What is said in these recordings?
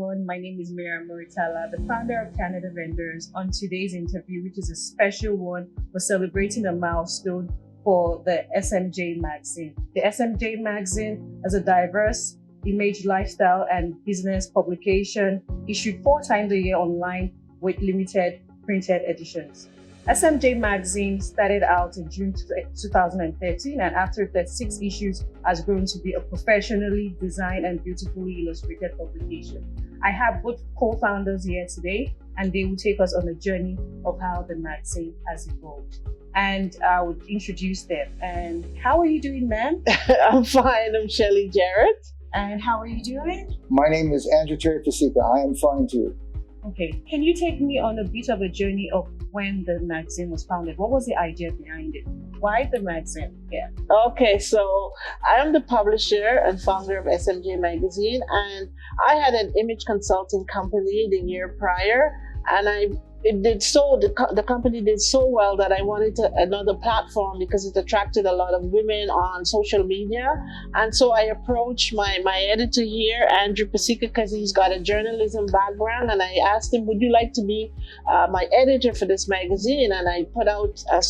everyone. My name is Miriam Muritala, the founder of Canada Vendors. On today's interview, which is a special one, we're celebrating a milestone for the SMJ Magazine. The SMJ Magazine is a diverse image, lifestyle, and business publication issued 4 times a year online with limited printed editions. SMJ Magazine started out in June 2013, and after 36 issues has grown to be a professionally designed and beautifully illustrated publication. I have both co-founders here today, and they will take us on a journey of how the magazine has evolved. And I would introduce them. And how are you doing, ma'am? I'm fine. I'm Shelley Jarrett. And how are you doing? My name is Andrew Terry Pasica. I am fine too. Okay, can you take me on a bit of a journey of when the magazine was founded? What was the idea behind it? Why the magazine? Yeah. Okay, so I am the publisher and founder of SMJ Magazine, and I had an image consulting company the year prior, and the company did so well that I wanted another platform because it attracted a lot of women on social media. And so I approached my editor here, Andrew Pasica, because he's got a journalism background, and I asked him, would you like to be my editor for this magazine? And I put out a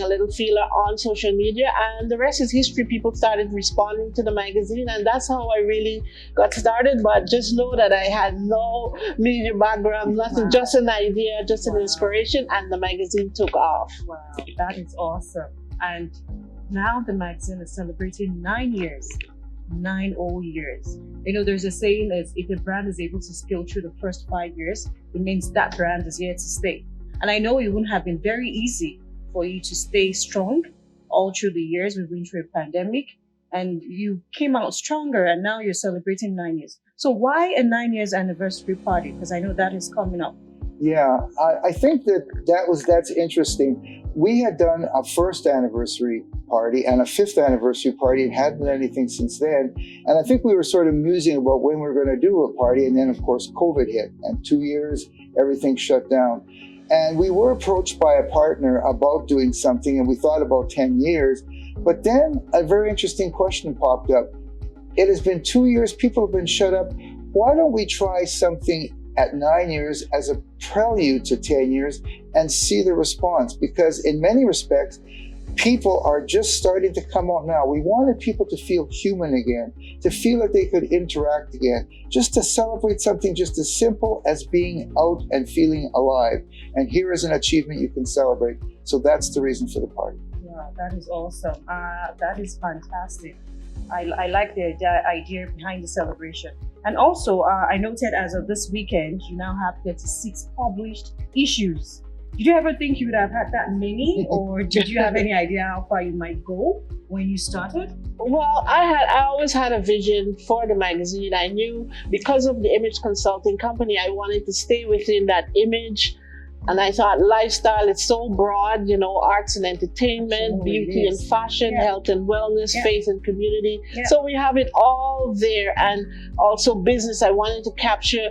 little feeler on social media, and the rest is history. People started responding to the magazine, and that's how I really got started. But just know that I had no media background, nothing, Wow. just an idea, just an inspiration, and the magazine took off. Wow, that is awesome. And now the magazine is celebrating 9 years. 9 whole years. You know, there's a saying is if a brand is able to scale through the first 5 years, it means that brand is here to stay. And I know it wouldn't have been very easy for you to stay strong all through the years. We've been through a pandemic, and you came out stronger, and now you're celebrating 9 years. So why a 9 years anniversary party? Because I know that is coming up. Yeah, I think that's interesting. We had done a first anniversary party and a 5th anniversary party and hadn't done anything since then. And I think we were sort of musing about when we were going to do a party. And then, of course, COVID hit, and 2 years, everything shut down. And we were approached by a partner about doing something, and we thought about 10 years. But then a very interesting question popped up. It has been 2 years, people have been shut up. Why don't we try something at 9 years as a prelude to 10 years and see the response? Because in many respects, people are just starting to come out now. We wanted people to feel human again, to feel that they could interact again, just to celebrate something just as simple as being out and feeling alive. And here is an achievement you can celebrate. So that's the reason for the party. Yeah, that is awesome. That is fantastic. I like the idea behind the celebration. And also, I noted as of this weekend, you now have 36 published issues. Did you ever think you would have had that many, or did you have any idea how far you might go when you started? Well, I always had a vision for the magazine. I knew because of the image consulting company, I wanted to stay within that image. And I thought lifestyle is so broad, arts and entertainment, beauty and fashion, health and wellness, faith and community. So we have it all there. And also business. I wanted to capture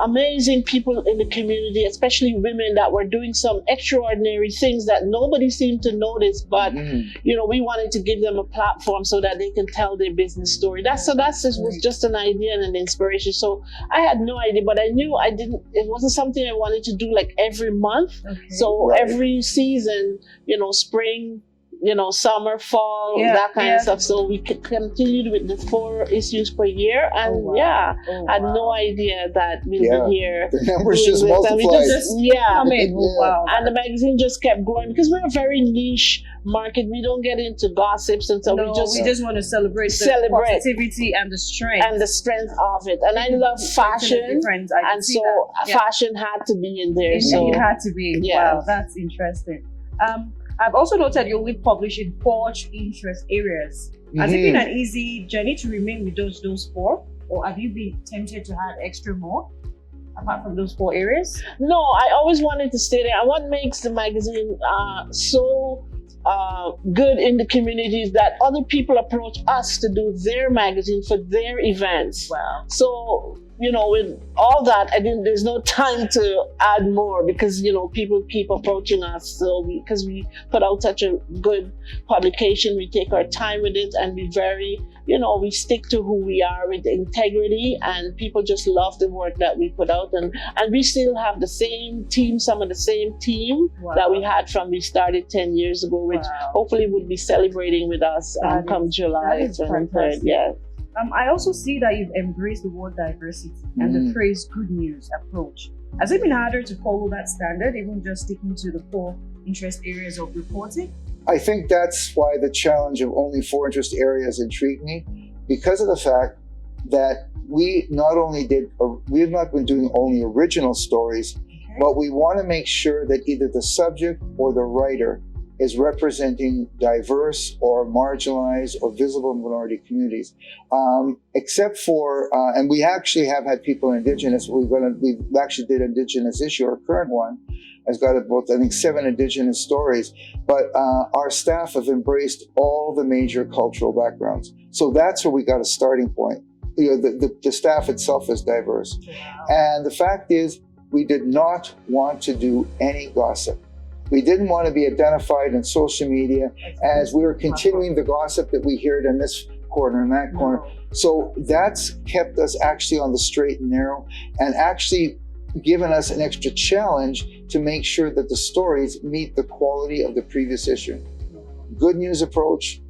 amazing people in the community, especially women that were doing some extraordinary things that nobody seemed to notice. But, we wanted to give them a platform so that they can tell their business story. Was just an idea and an inspiration. So I had no idea, but I knew it wasn't something I wanted to do like every month. Okay. So every season, spring, summer, fall, that kind of stuff. So we continued with the 4 issues per year. And I had no idea that we'll be here. The numbers just multiplied. And the magazine just kept growing because we're a very niche market. We don't get into gossips, and so we just want to celebrate the positivity and the strength of it. And I love fashion, and so fashion had to be in there. So it had to be. Wow, that's interesting. I've also noted you will publish in 4 interest areas. Has it been an easy journey to remain with those 4, or have you been tempted to add extra more apart from those 4 areas? No, I always wanted to stay there. And what makes the magazine so good in the communities that other people approach us to do their magazine for their events. Wow. So with all that, there's no time to add more because, people keep approaching us. So because we put out such a good publication, we take our time with it and be very we stick to who we are with integrity, and people just love the work that we put out. And we still have the same team, some of the same team that we had from we started 10 years ago, which hopefully would be celebrating with us come July 23rd. Yeah. I also see that you've embraced the word diversity and the phrase good news approach. Has it been harder to follow that standard, even just sticking to the 4 interest areas of reporting? I think that's why the challenge of only 4 interest areas intrigued me, because of the fact that we have not been doing only original stories, but we want to make sure that either the subject or the writer is representing diverse or marginalized or visible minority communities. Except for, and we actually have had people Indigenous. We've actually did Indigenous this year. Our current one has got about, I think, 7 Indigenous stories. But our staff have embraced all the major cultural backgrounds. So that's where we got a starting point. The staff itself is diverse. And the fact is, we did not want to do any gossip. We didn't want to be identified in social media as we were continuing the gossip that we heard in this corner and that corner. So that's kept us actually on the straight and narrow, and actually given us an extra challenge to make sure that the stories meet the quality of the previous issue. Good news approach,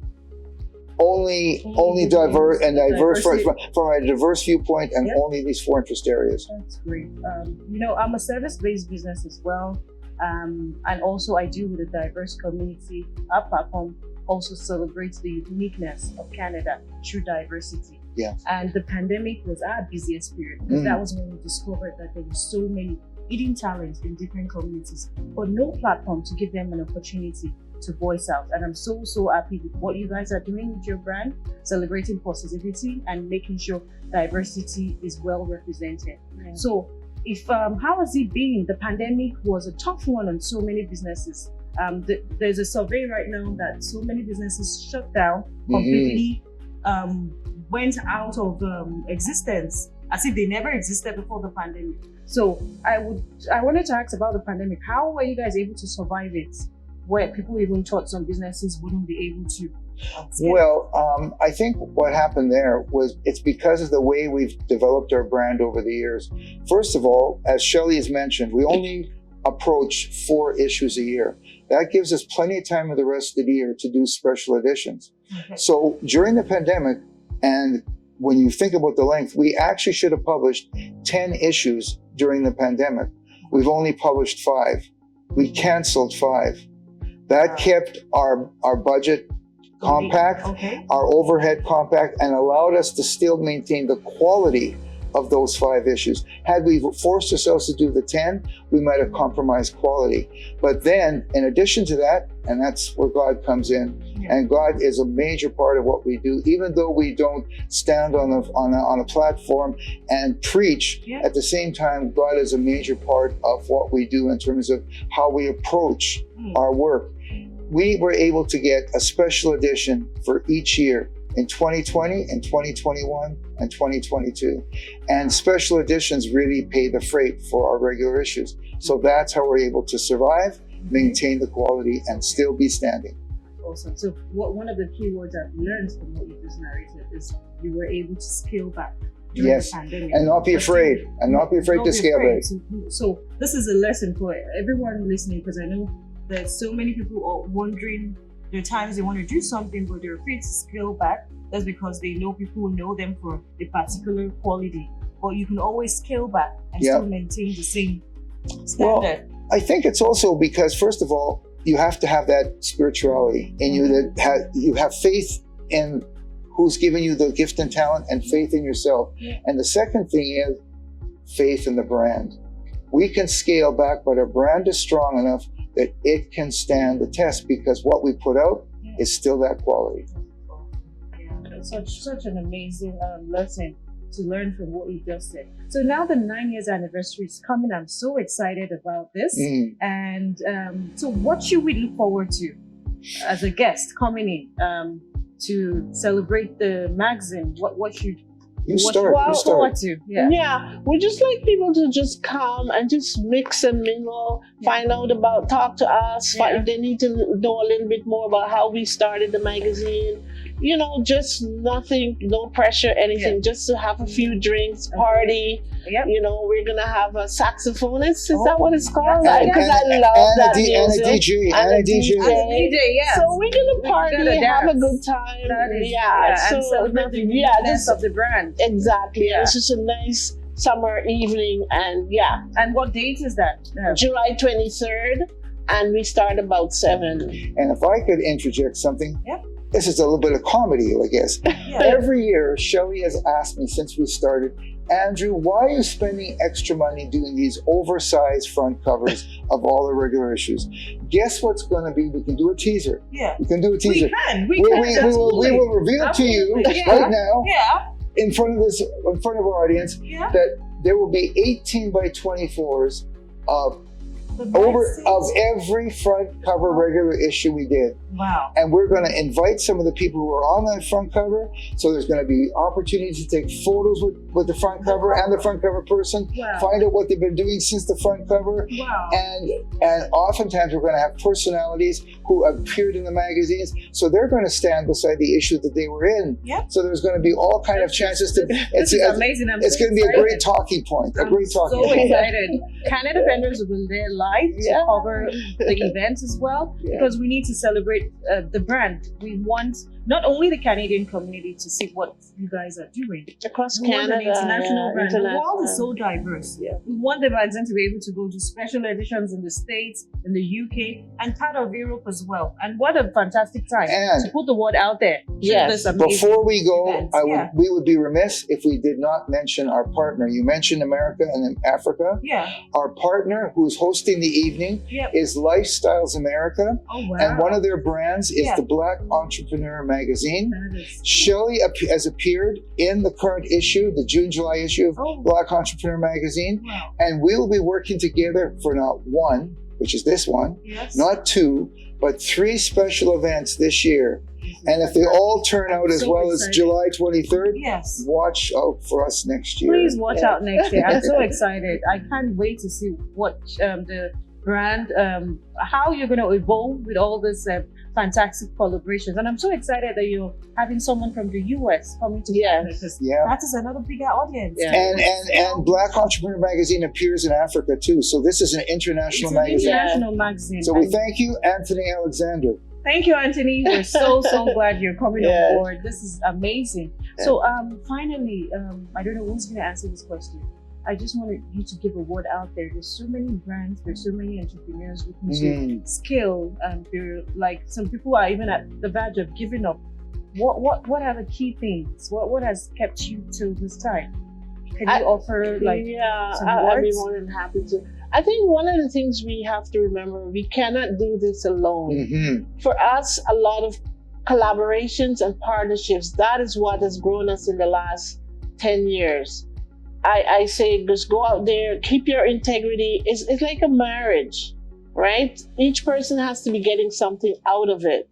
only diverse from a diverse viewpoint, and only these 4 interest areas. That's great. I'm a service-based business as well. And also I deal with a diverse community. Our platform also celebrates the uniqueness of Canada through diversity. Yeah. And the pandemic was our busiest period, because that was when we discovered that there were so many hidden talents in different communities, but no platform to give them an opportunity to voice out. And I'm so happy with what you guys are doing with your brand, celebrating positivity and making sure diversity is well represented. So how has it been? The pandemic was a tough one on so many businesses. There's a survey right now that so many businesses shut down, completely went out of existence, as if they never existed before the pandemic. So I wanted to ask about the pandemic. How were you guys able to survive it, where people even thought some businesses wouldn't be able to? Well, I think what happened there was it's because of the way we've developed our brand over the years. First of all, as Shelley has mentioned, we only approach 4 issues a year. That gives us plenty of time of the rest of the year to do special editions. So during the pandemic, and when you think about the length, we actually should have published 10 issues during the pandemic. We've only published 5. We canceled 5. That kept our budget compact, our overhead compact, and allowed us to still maintain the quality of those 5 issues. Had we forced ourselves to do the 10, we might have compromised quality. But then, in addition to that, and that's where God comes in, and God is a major part of what we do, even though we don't stand on a platform and preach. At the same time, God is a major part of what we do in terms of how we approach our work. We were able to get a special edition for each year in 2020 and 2021 and 2022. And special editions really pay the freight for our regular issues. So that's how we're able to survive, maintain the quality, and still be standing. Awesome. So one of the key words I've learned from what you just narrated is you were able to scale back during the pandemic. And not be afraid. And not be afraid to scale back. So this is a lesson for everyone listening, because I know that so many people are wondering, there are times they want to do something, but they're afraid to scale back. That's because they know people will know them for a particular quality. But you can always scale back and still maintain the same standard. Well, I think it's also because, first of all, you have to have that spirituality in you, that you have faith in who's given you the gift and talent, and faith in yourself. And the second thing is faith in the brand. We can scale back, but our brand is strong enough that it can stand the test, because what we put out is still that quality. Such an amazing lesson to learn from what you just said. So now the 9 years anniversary is coming. I'm so excited about this. And so what should we look forward to as a guest coming in to celebrate the magazine? What should You start. Yeah, we just like people to just come and just mix and mingle, find out about, talk to us, if they need to know a little bit more about how we started the magazine, just nothing, no pressure, anything, just to have a few drinks, party. Yep. We're gonna have a saxophonist. Is that what it's called? And, Because and, I love and, that a, D- and a music. DJ. And a DJ. DJ, yes. So we're gonna party, gonna have a dance. good time. That is, So and celebrate the yeah, uniqueness of the brand. exactly. Yeah. And it's just a nice summer evening, and And what date is that? July 23rd, and we start about 7. And if I could interject something, Yep. this is a little bit of comedy, I guess. Yeah. Every year, Shelley has asked me since we started, Andrew, why are you spending extra money doing these oversized front covers of all the regular issues? Guess what's going to be? We can do a teaser. Yeah. We can do a teaser. We We can. will reveal to you Absolutely. Yeah. right now Yeah. in front of our audience Yeah. that there will be 18 by 24s of The brand of seats. every front cover regular issue we did. Wow. And we're going to invite some of the people who are on that front cover. So there's going to be opportunities to take photos with the front cover and the front cover person, Wow. find out what they've been doing since the front cover. Wow. And oftentimes we're going to have personalities who appeared in the magazines. So they're going to stand beside the issue that they were in. Yep. So there's going to be all kind of chances to, This is amazing. it's going to be a great talking point, a I'm great talking so point. excited. Canada vendors will be there live to Yeah. cover the events as well, Yeah. because we need to celebrate the brand. We want not only the Canadian community to see what you guys are doing. Across We want Canada, an international brand. The international. world is so diverse. Yeah. We want the magazine to be able to go to special editions in the States, in the UK, and part of Europe as well. And what a fantastic time And- to put the word out there. Yes. This amazing Before we go, event. Yeah. we would be remiss if we did not mention our partner. You mentioned America and then Africa. Yeah. Our partner who's hosting the evening Yep. is Lifestyles America. Oh wow. And one of their brands is Yeah. the Black Entrepreneur Magazine. That is- Shelley has appeared in the current issue, the June-July issue of Oh. Black Entrepreneur Magazine. Wow. And we'll be working together for not one, which is this one, Yes. not two, but 3 special events this year. And if they all turn out as So well as excited. July 23rd, Yes. watch out for us next year. Please watch Yeah. out next year. I'm so excited. I can't wait to see what the brand, how you're going to evolve with all this fantastic collaborations. And I'm so excited that you're having someone from the US coming to Yes. partner, because Yeah. that is another bigger audience. Yeah. And Black Entrepreneur Magazine appears in Africa too. So this is an international It's an magazine. international magazine. So we And thank you, Anthony Alexander. thank you, Anthony. We're so glad you're coming Yes. on board. This is amazing. So finally, I don't know who's going to answer this question. I just wanted you to give a word out there. There's so many brands, there's so many entrepreneurs looking to scale, and they're like, some people are even at the verge of giving up. What are the key things? What has kept you till this time? Can you offer like some I'd be words? more than happy to. I think one of the things we have to remember, we cannot do this alone. Mm-hmm. For us, a lot of collaborations and partnerships, that is what has grown us in the last 10 years. I say just go out there, keep your integrity. It's like a marriage, right? Each person has to be getting something out of it.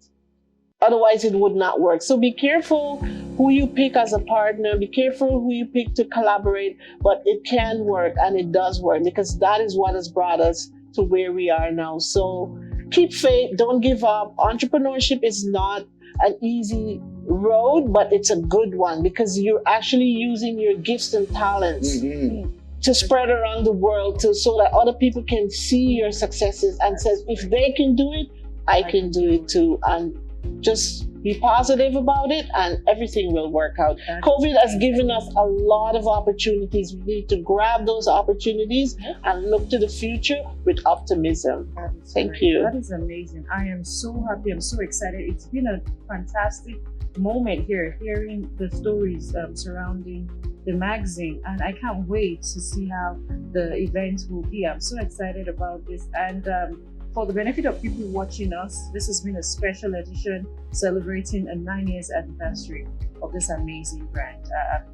Otherwise, it would not work. So be careful who you pick as a partner. Be careful who you pick to collaborate. But it can work, and it does work, because that is what has brought us to where we are now. So keep faith. Don't give up. Entrepreneurship is not an easy road, but it's a good one, because you're actually using your gifts and talents Mm-hmm. to spread around the world, so that other people can see your successes and says, if they can do it, I can do it too. And just be positive about it, and everything will work out. COVID has given us a lot of opportunities. We need to grab those opportunities and look to the future with optimism. Thank you. That is amazing. I am so happy. I'm so excited. It's been a fantastic moment here, hearing the stories surrounding the magazine, and I can't wait to see how the event will be. I'm so excited about this. And for the benefit of people watching us, this has been a special edition celebrating a 9 years anniversary of this amazing brand.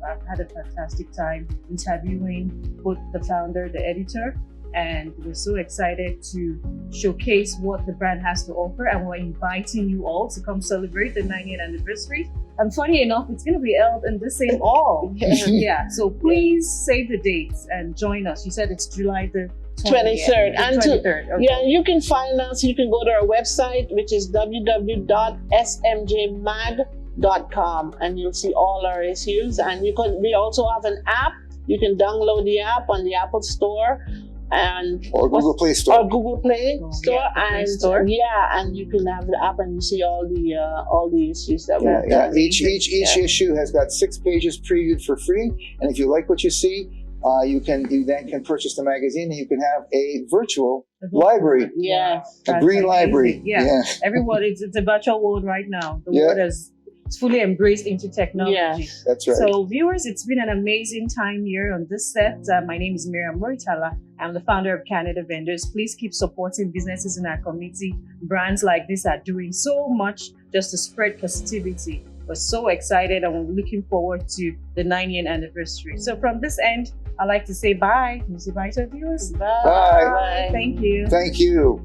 I've had a fantastic time interviewing both the founder, the editor, and we're so excited to showcase what the brand has to offer, and we're inviting you all to come celebrate the 9-year anniversary. And funny enough, it's going to be held in the same hall. Yeah, so please save the dates and join us. You said it's July the 23rd. The And 23rd. Okay. yeah, you can find us. You can go to our website, which is www.smjmag.com. SMJMagazine.com, and you'll see all our issues. And we also have an app. You can download the app on the Apple Store and Or Google Play Store. or Google Play Store, yeah, the Play and Store. and you can have the app and you see all the issues that Yeah, we've yeah. done. Each issue has got 6 pages previewed for free, and if you like what you see, you then can purchase the magazine, and you can have a virtual library, Yeah. a That's green amazing. library. Yeah. Everyone, it's a virtual world right now. The Yeah. world is it's fully embraced into technology. Yes. That's right. So, viewers, it's been an amazing time here on this set. My name is Miriam Muritala. I'm the founder of Canada Vendors. Please keep supporting businesses in our community. Brands like this are doing so much just to spread positivity. We're so excited and we're looking forward to the 9-year anniversary. So, from this end, I'd like to say bye. Can you say bye to our viewers? Bye. Bye. Thank you. Thank you.